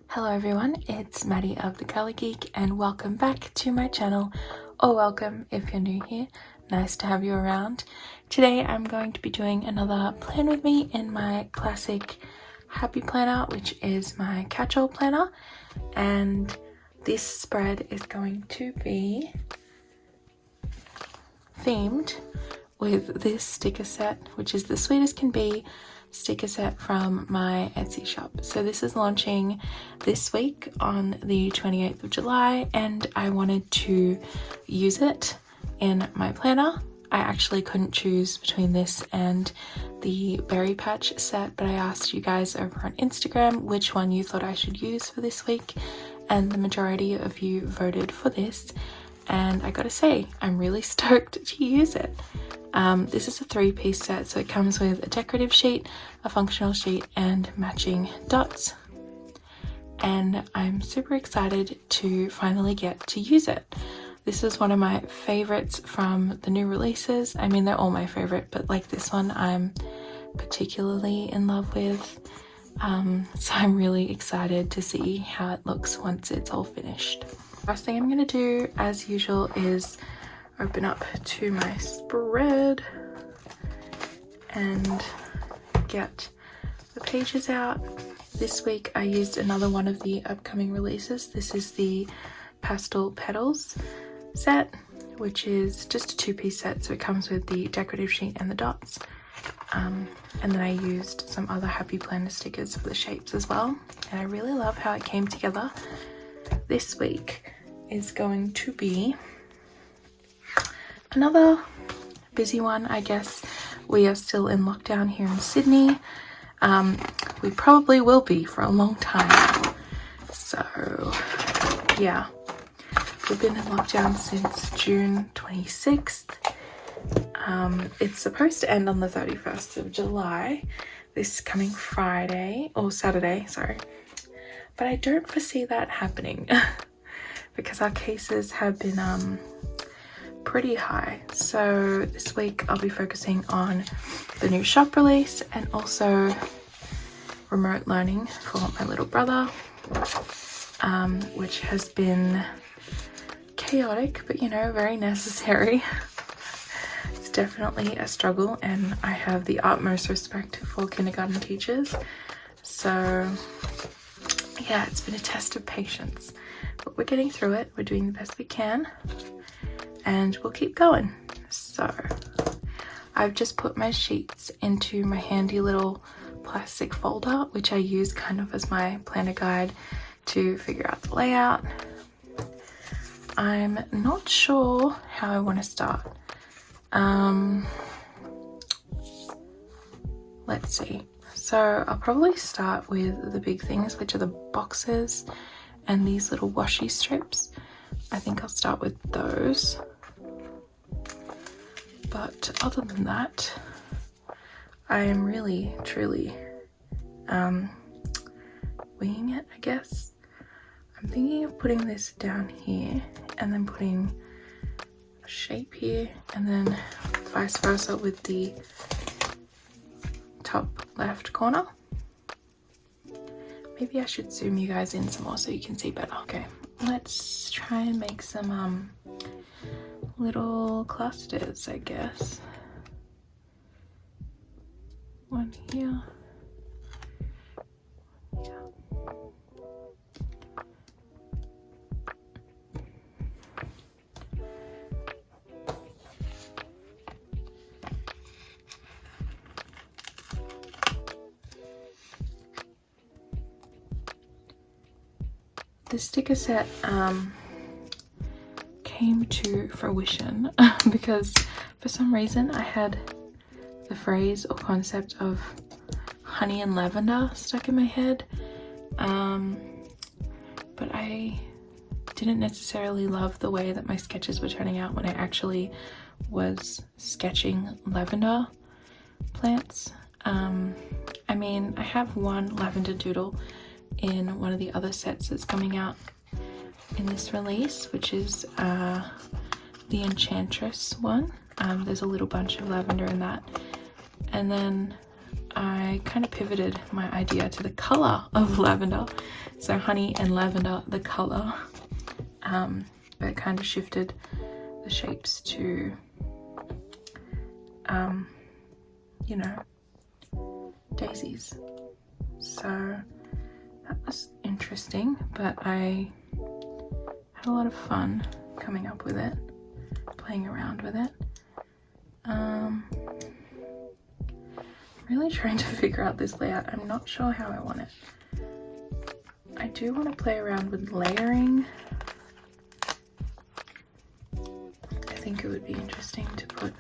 Hello everyone, it's Maddie of The Colour Geek and welcome back to my channel, or welcome if you're new here. Nice to have you around. Today I'm going to be doing another plan with me in my classic happy planner, which is my catch-all planner, and this spread is going to be themed with this sticker set, which is the Sweet as Can Be sticker set from my Etsy shop. So this is launching this week on the 28th of July and I wanted to use it in my planner. I actually couldn't choose between this and the Berry Patch set, but I asked you guys over on Instagram which one you thought I should use for this week, and the majority of you voted for this, and I gotta say I'm really stoked to use it. This is a 3-piece set, so it comes with a decorative sheet, a functional sheet, and matching dots. And I'm super excited to finally get to use it. This is one of my favorites from the new releases. I mean, they're all my favorite, but like this one I'm particularly in love with. So I'm really excited to see how it looks once it's all finished. First thing I'm going to do, as usual, is open up to my spread and get the pages out. This week I used another one of the upcoming releases. This is the Pastel Petals set, which is just a 2-piece set, so it comes with the decorative sheet and the dots. And then I used some other Happy Planner stickers for the shapes as well, and I really love how it came together. This week is going to be another busy one, I guess. We are still in lockdown here in Sydney. We probably will be for a long time. So yeah, we've been in lockdown since June 26th. It's supposed to end on the 31st of July, this coming Friday, or Saturday, sorry. But I don't foresee that happening because our cases have been pretty high. So this week I'll be focusing on the new shop release and also remote learning for my little brother, which has been chaotic, but you know, very necessary. It's definitely a struggle, and I have the utmost respect for kindergarten teachers. So yeah, it's been a test of patience, but we're getting through it. We're doing the best we can, and we'll keep going. So I've just put my sheets into my handy little plastic folder, which I use kind of as my planner guide to figure out the layout. I'm not sure how I want to start. Let's see. So I'll probably start with the big things, which are the boxes and these little washi strips. I think I'll start with those. But other than that, I am really, truly winging it, I guess. I'm thinking of putting this down here and then putting a shape here, and then vice versa with the top left corner. Maybe I should zoom you guys in some more so you can see better. Okay, let's try and make some little clusters, I guess. One here. Yeah. The sticker set came to fruition because for some reason I had the phrase or concept of honey and lavender stuck in my head, but I didn't necessarily love the way that my sketches were turning out when I actually was sketching lavender plants. I mean, I have one lavender doodle in one of the other sets that's coming out in this release, which is the Enchantress one. There's a little bunch of lavender in that, and then I kind of pivoted my idea to the color of lavender. So honey and lavender, the color, but kind of shifted the shapes to, you know, daisies. So that was interesting, but I had a lot of fun coming up with it, playing around with it. Really trying to figure out this layout. I'm not sure how I want it. I do want to play around with layering. I think it would be interesting to put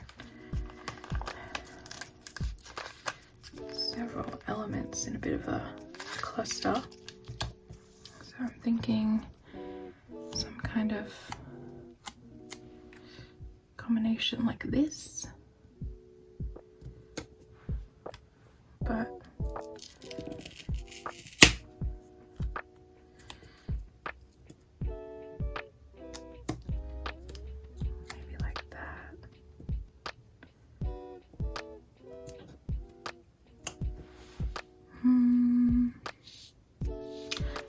several elements in a bit of a cluster. So I'm thinking some kind of combination like this. But maybe like that.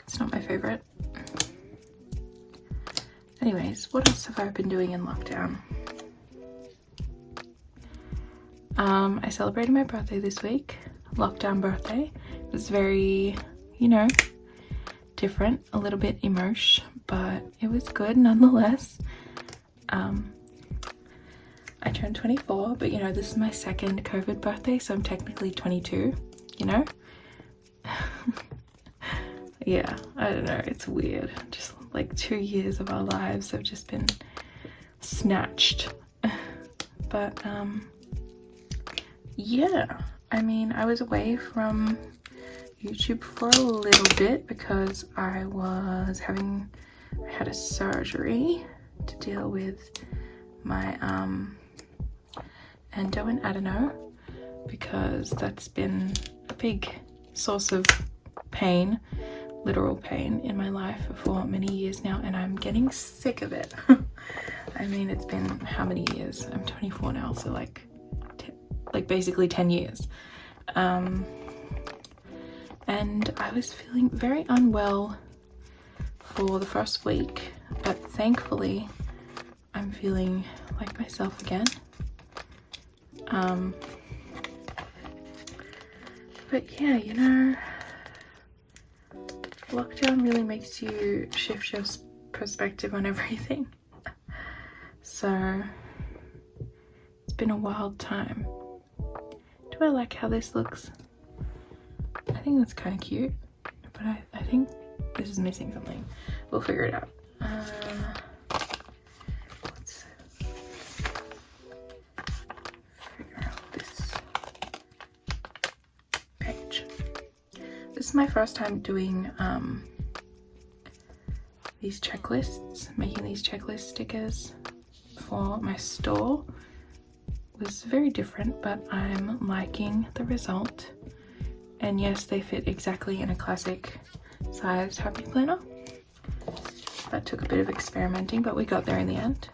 It's not my favorite. Anyways, what else have I been doing in lockdown? I celebrated my birthday this week. Lockdown birthday. It was very, you know, different, a little bit emosh, but it was good nonetheless. I turned 24, but you know, this is my second COVID birthday, so I'm technically 22, you know? Yeah, I don't know, it's weird. Just like 2 years of our lives have just been snatched. But yeah, I mean, I was away from YouTube for a little bit because I had a surgery to deal with my endo and adeno, because that's been a big source of pain, literal pain in my life for many years now, and I'm getting sick of it. I mean, it's been how many years? I'm 24 now, so like basically 10 years. And I was feeling very unwell for the first week, but thankfully I'm feeling like myself again. But yeah, you know, lockdown really makes you shift your perspective on everything. So it's been a wild time. Do I like how this looks? I think that's kind of cute, but I think this is missing something. We'll figure it out. Let's figure out this page. This is my first time doing these checklists, making these checklist stickers for my store. It was very different, but I'm liking the result. And yes, they fit exactly in a classic sized happy planner. That took a bit of experimenting, but we got there in the end.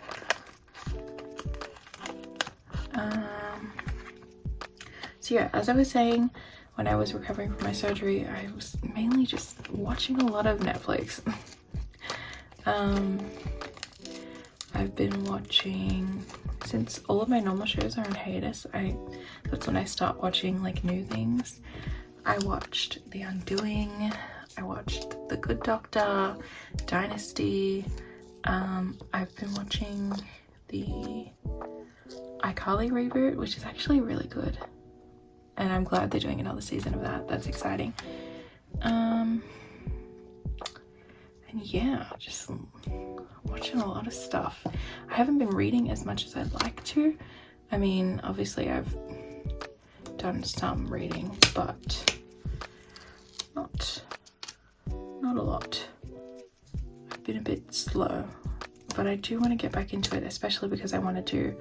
So yeah, as I was saying, when I was recovering from my surgery, I was mainly just watching a lot of Netflix. I've been watching, since all of my normal shows are on hiatus, that's when I start watching like new things. I watched The Undoing, I watched The Good Doctor, Dynasty. I've been watching the iCarly reboot, which is actually really good. And I'm glad they're doing another season of that. That's exciting. And yeah, just watching a lot of stuff. I haven't been reading as much as I'd like to. I mean, obviously I've done some reading, but not a lot. I've been a bit slow, but I do want to get back into it, especially because I want to do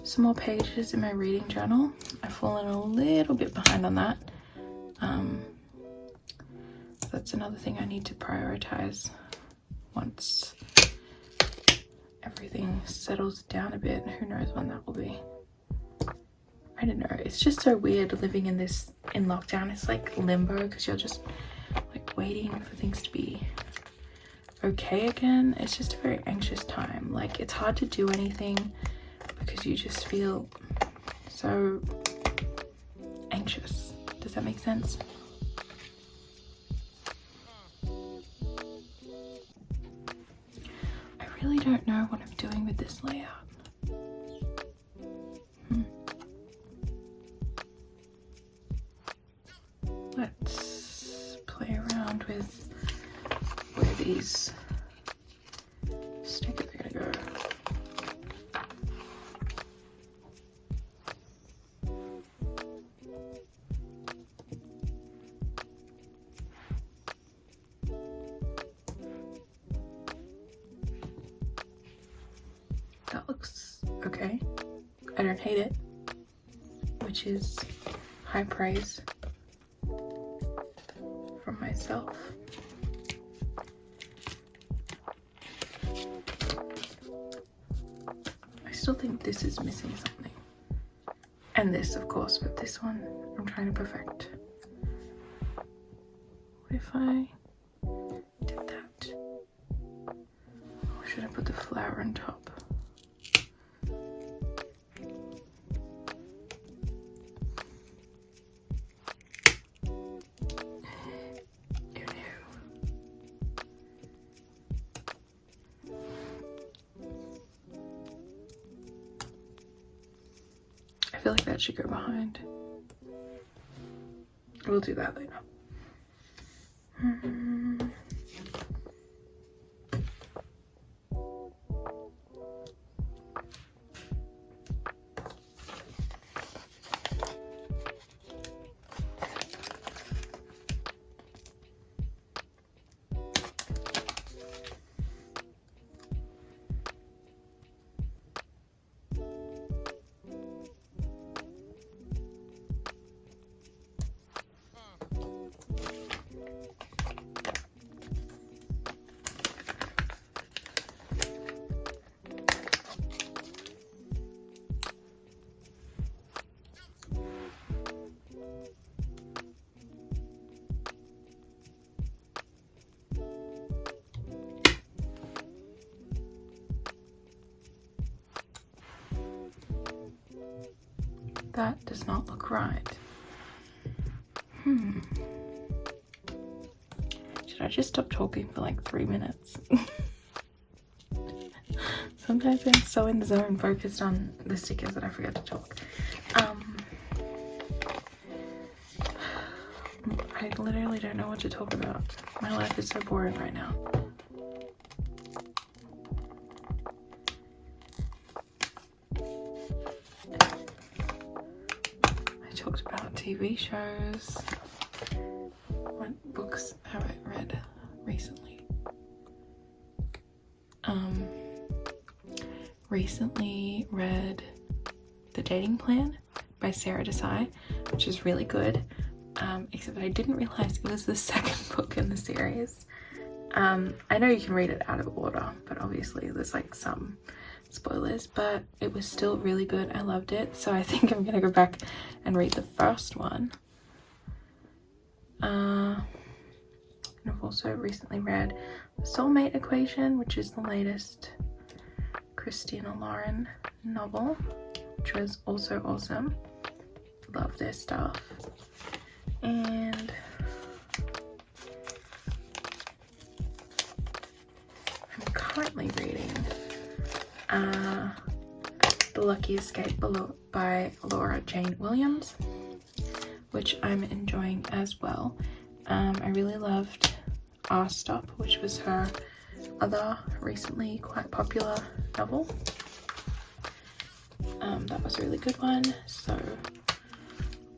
some more pages in my reading journal. I've fallen a little bit behind on that. That's another thing I need to prioritize once everything settles down a bit. Who knows when that will be. I I don't know, it's just so weird living in lockdown. It's like limbo because you're just like waiting for things to be okay again. It's just a very anxious time. Like, it's hard to do anything because you just feel so anxious. Does that make sense? I really don't know what I'm doing with this layout. Let's play around with where these stickers are gonna go. That looks okay. I don't hate it, which is high praise from myself. I still think this is missing something. And this, of course, but this one I'm trying to perfect. What if I did that? Or should I put the flower on top? I feel like that should go behind. We'll do that later. That does not look right. Should I just stop talking for like 3 minutes? Sometimes I'm so in the zone focused on the stickers that I forget to talk. I literally don't know what to talk about. My life is so boring right now. Talked about TV shows. What books have I read recently? Recently read The Dating Plan by Sarah Desai, which is really good. Except I didn't realize it was the second book in the series. I know you can read it out of order, but obviously there's like some spoilers, but it was still really good. I loved it, so I think I'm gonna go back and read the first one. And I've also recently read The Soulmate Equation, which is the latest Christina Lauren novel, which was also awesome. Love their stuff. And I'm currently reading The Lucky Escape by Laura Jane Williams, which I'm enjoying as well. I really loved Our Stop, which was her other recently quite popular novel. That was a really good one, so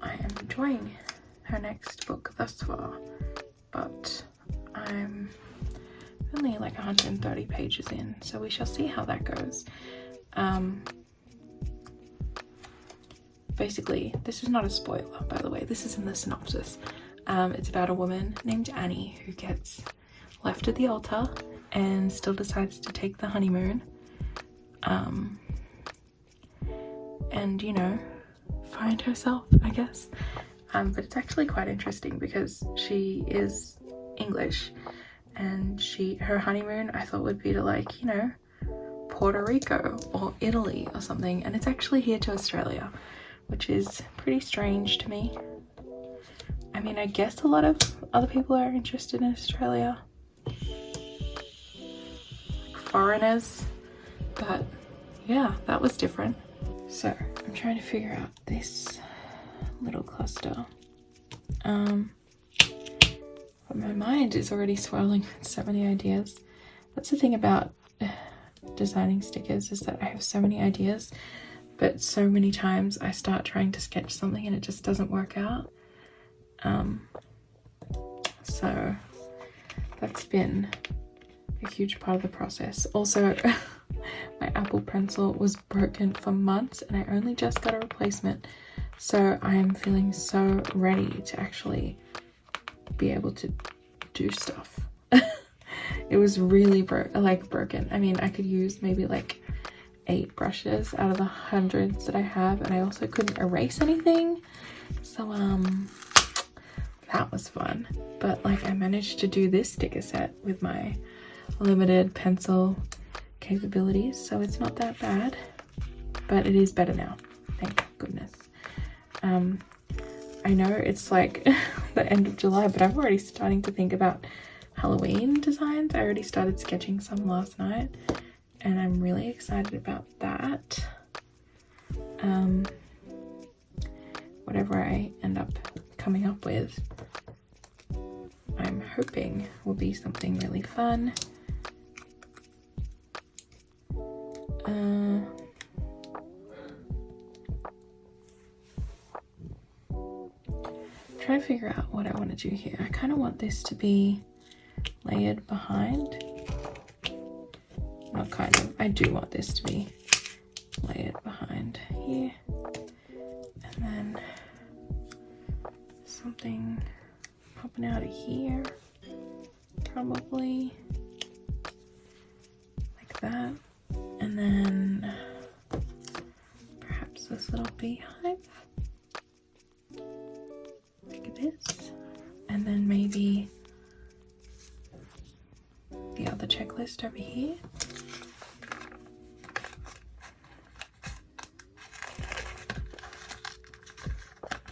I am enjoying her next book thus far, but I'm only like 130 pages in, so we shall see how that goes. Basically, this is not a spoiler, by the way, this is in the synopsis. It's about a woman named Annie who gets left at the altar and still decides to take the honeymoon. And you know, find herself, I guess. But it's actually quite interesting because she is English, and her honeymoon I thought would be to, like, you know, Puerto Rico or Italy or something, and it's actually here to Australia, which is pretty strange to me. I mean, I guess a lot of other people are interested in Australia, foreigners, but yeah, that was different. So I'm trying to figure out this little cluster. But my mind is already swirling with so many ideas. That's the thing about designing stickers, is that I have so many ideas, but so many times I start trying to sketch something and it just doesn't work out. So that's been a huge part of the process. Also, my Apple Pencil was broken for months and I only just got a replacement, so I am feeling so ready to actually be able to do stuff. It was really broken. I mean, I could use maybe like 8 brushes out of the hundreds that I have, and I also couldn't erase anything, so that was fun. But like, I managed to do this sticker set with my limited pencil capabilities, so it's not that bad, but it is better now, thank goodness. I know it's like the end of July, but I'm already starting to think about Halloween designs. I already started sketching some last night and I'm really excited about that. Whatever I end up coming up with, I'm hoping will be something really fun. Trying to figure out what I want to do here. I kind of want this to be layered behind. Not kind of, I do want this to be layered behind here. And then something popping out of here, probably like that. And then perhaps this little beehive, like this. And then maybe the other checklist over here.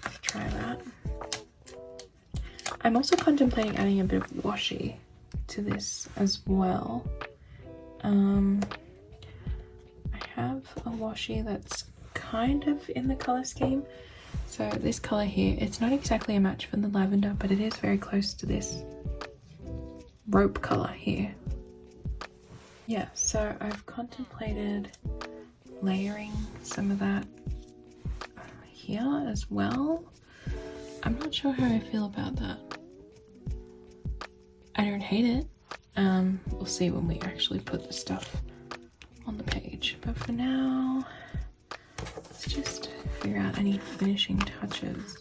Let's try that. I'm also contemplating adding a bit of washi to this as well. I have a washi that's kind of in the color scheme. So this color here, it's not exactly a match for the lavender, but it is very close to this rope color here. Yeah, so I've contemplated layering some of that here as well. I'm not sure how I feel about that. I don't hate it. We'll see when we actually put the stuff on the page. But for now, let's just figure out any finishing touches.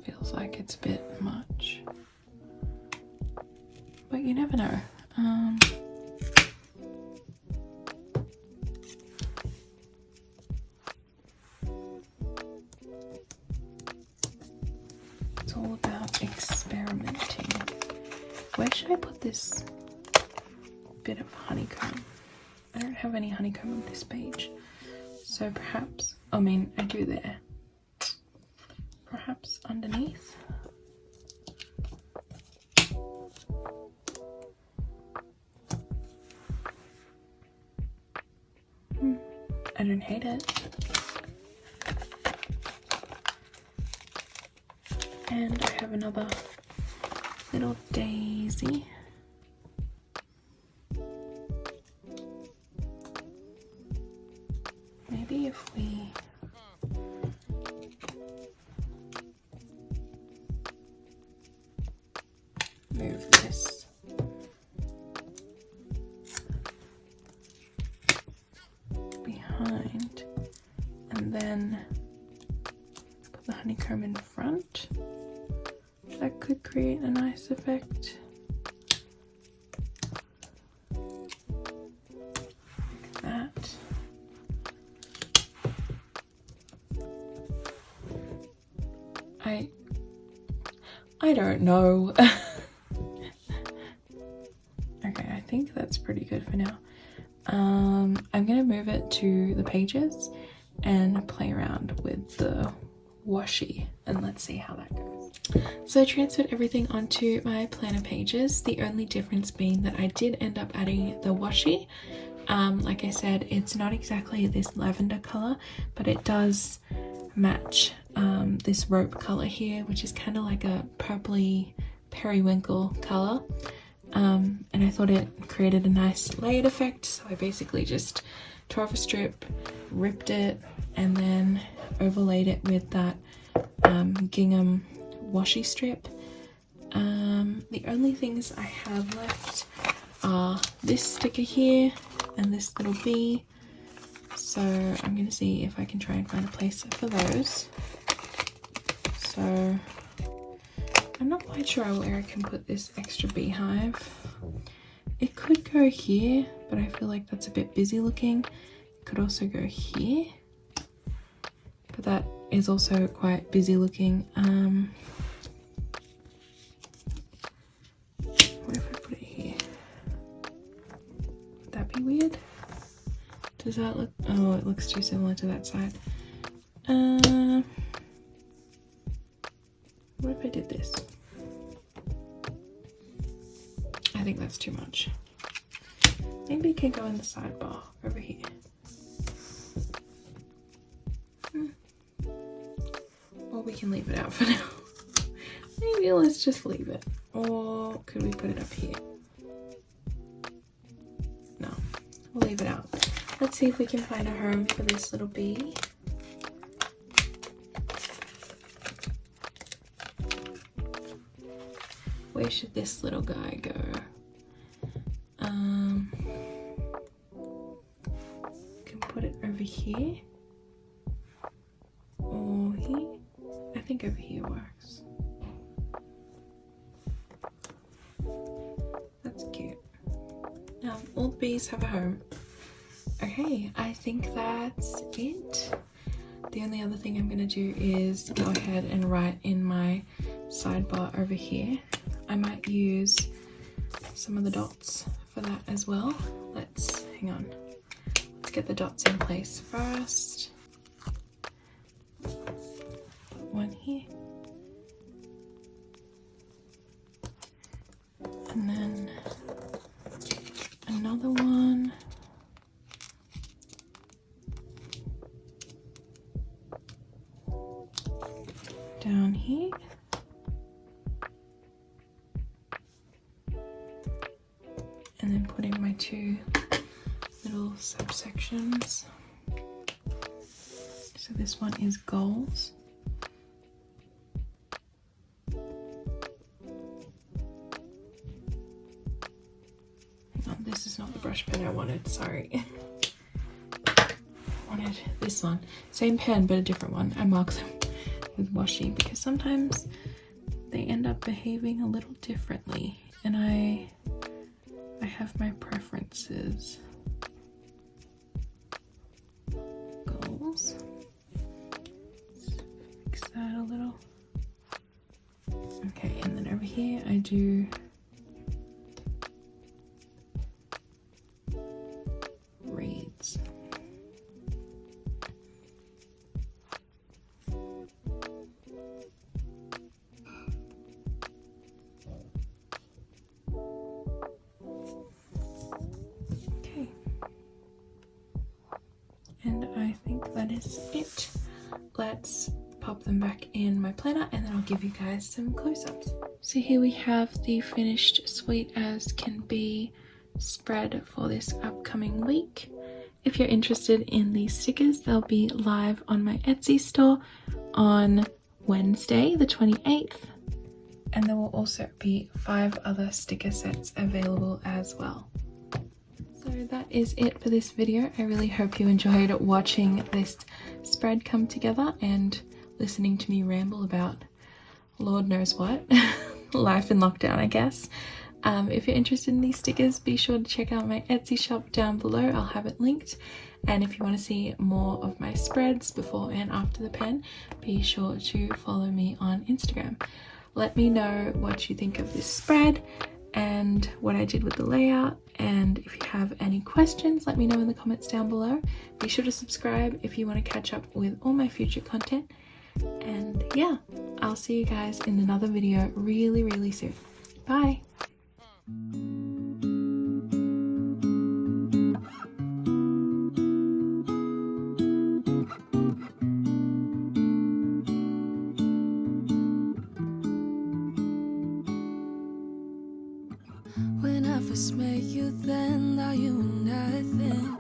Feels like it's a bit much, but you never know. It's all about experimenting. Where should I put this bit of honeycomb? I don't have any honeycomb on this page, so perhaps, I mean, I do there. Perhaps underneath. I don't hate it. And I have another little daisy maybe if we move this behind and then put the honeycomb in front, that could create a nice effect. Like that. I don't know. Okay, I think that's pretty good for now. I'm gonna move it to the pages and play around with the washi and let's see how that goes. So I transferred everything onto my planner pages, the only difference being that I did end up adding the washi. Like I said, it's not exactly this lavender color, but it does match this rope color here, which is kind of like a purpley periwinkle color. And I thought it created a nice layered effect, so I basically just tore off a strip, ripped it, and then overlaid it with that gingham washi strip. The only things I have left are this sticker here and this little bee, so I'm gonna see if I can try and find a place for those. So I'm not quite sure where I can put this extra beehive. It could go here, but I feel like that's a bit busy looking. It could also go here, but that is also quite busy looking. What if I put it here? Would that be weird? Does that look... Oh, it looks too similar to that side. What if I did this? I think that's too much. Maybe it can go in the sidebar over here. Or we can leave it out for now. Maybe let's just leave it. Or could we put it up here? No, we'll leave it out. Let's see if we can find a home for this little bee. Where should this little guy go? Can put it over here or here. I think over here works. That's cute. Now all the bees have a home. Okay, I think that's it. The only other thing I'm gonna do is go ahead and write in my sidebar over here. I might use some of the dots for that as well. Let's hang on. Let's get the dots in place first. Put one here. And then another one. Down here. And then putting my two little subsections. So this one is goals. Hang on, this is not the brush pen I wanted, sorry. I wanted this one. Same pen, but a different one. I mark them with washi because sometimes they end up behaving a little differently, and I have my preferences. Goals. Let's fix that a little. Okay, and then over here I do reads. And I think that is it. Let's pop them back in my planner and then I'll give you guys some close-ups. So here we have the finished sweet as can be spread for this upcoming week. if you're interested in these stickers, they'll be live on my Etsy store on Wednesday the 28th, and there will also be 5 other sticker sets available as well. So that is it for this video. I really hope you enjoyed watching this spread come together and listening to me ramble about Lord knows what. Life in lockdown, I guess. If you're interested in these stickers, be sure to check out my Etsy shop down below. I'll have it linked. And if you want to see more of my spreads before and after the pen, be sure to follow me on Instagram. Let me know what you think of this spread and what I did with the layout. And if you have any questions, let me know in the comments down below. Be sure to subscribe if you want to catch up with all my future content. And yeah, I'll see you guys in another video really, really soon. Bye! When I first met you, then now you were nothing.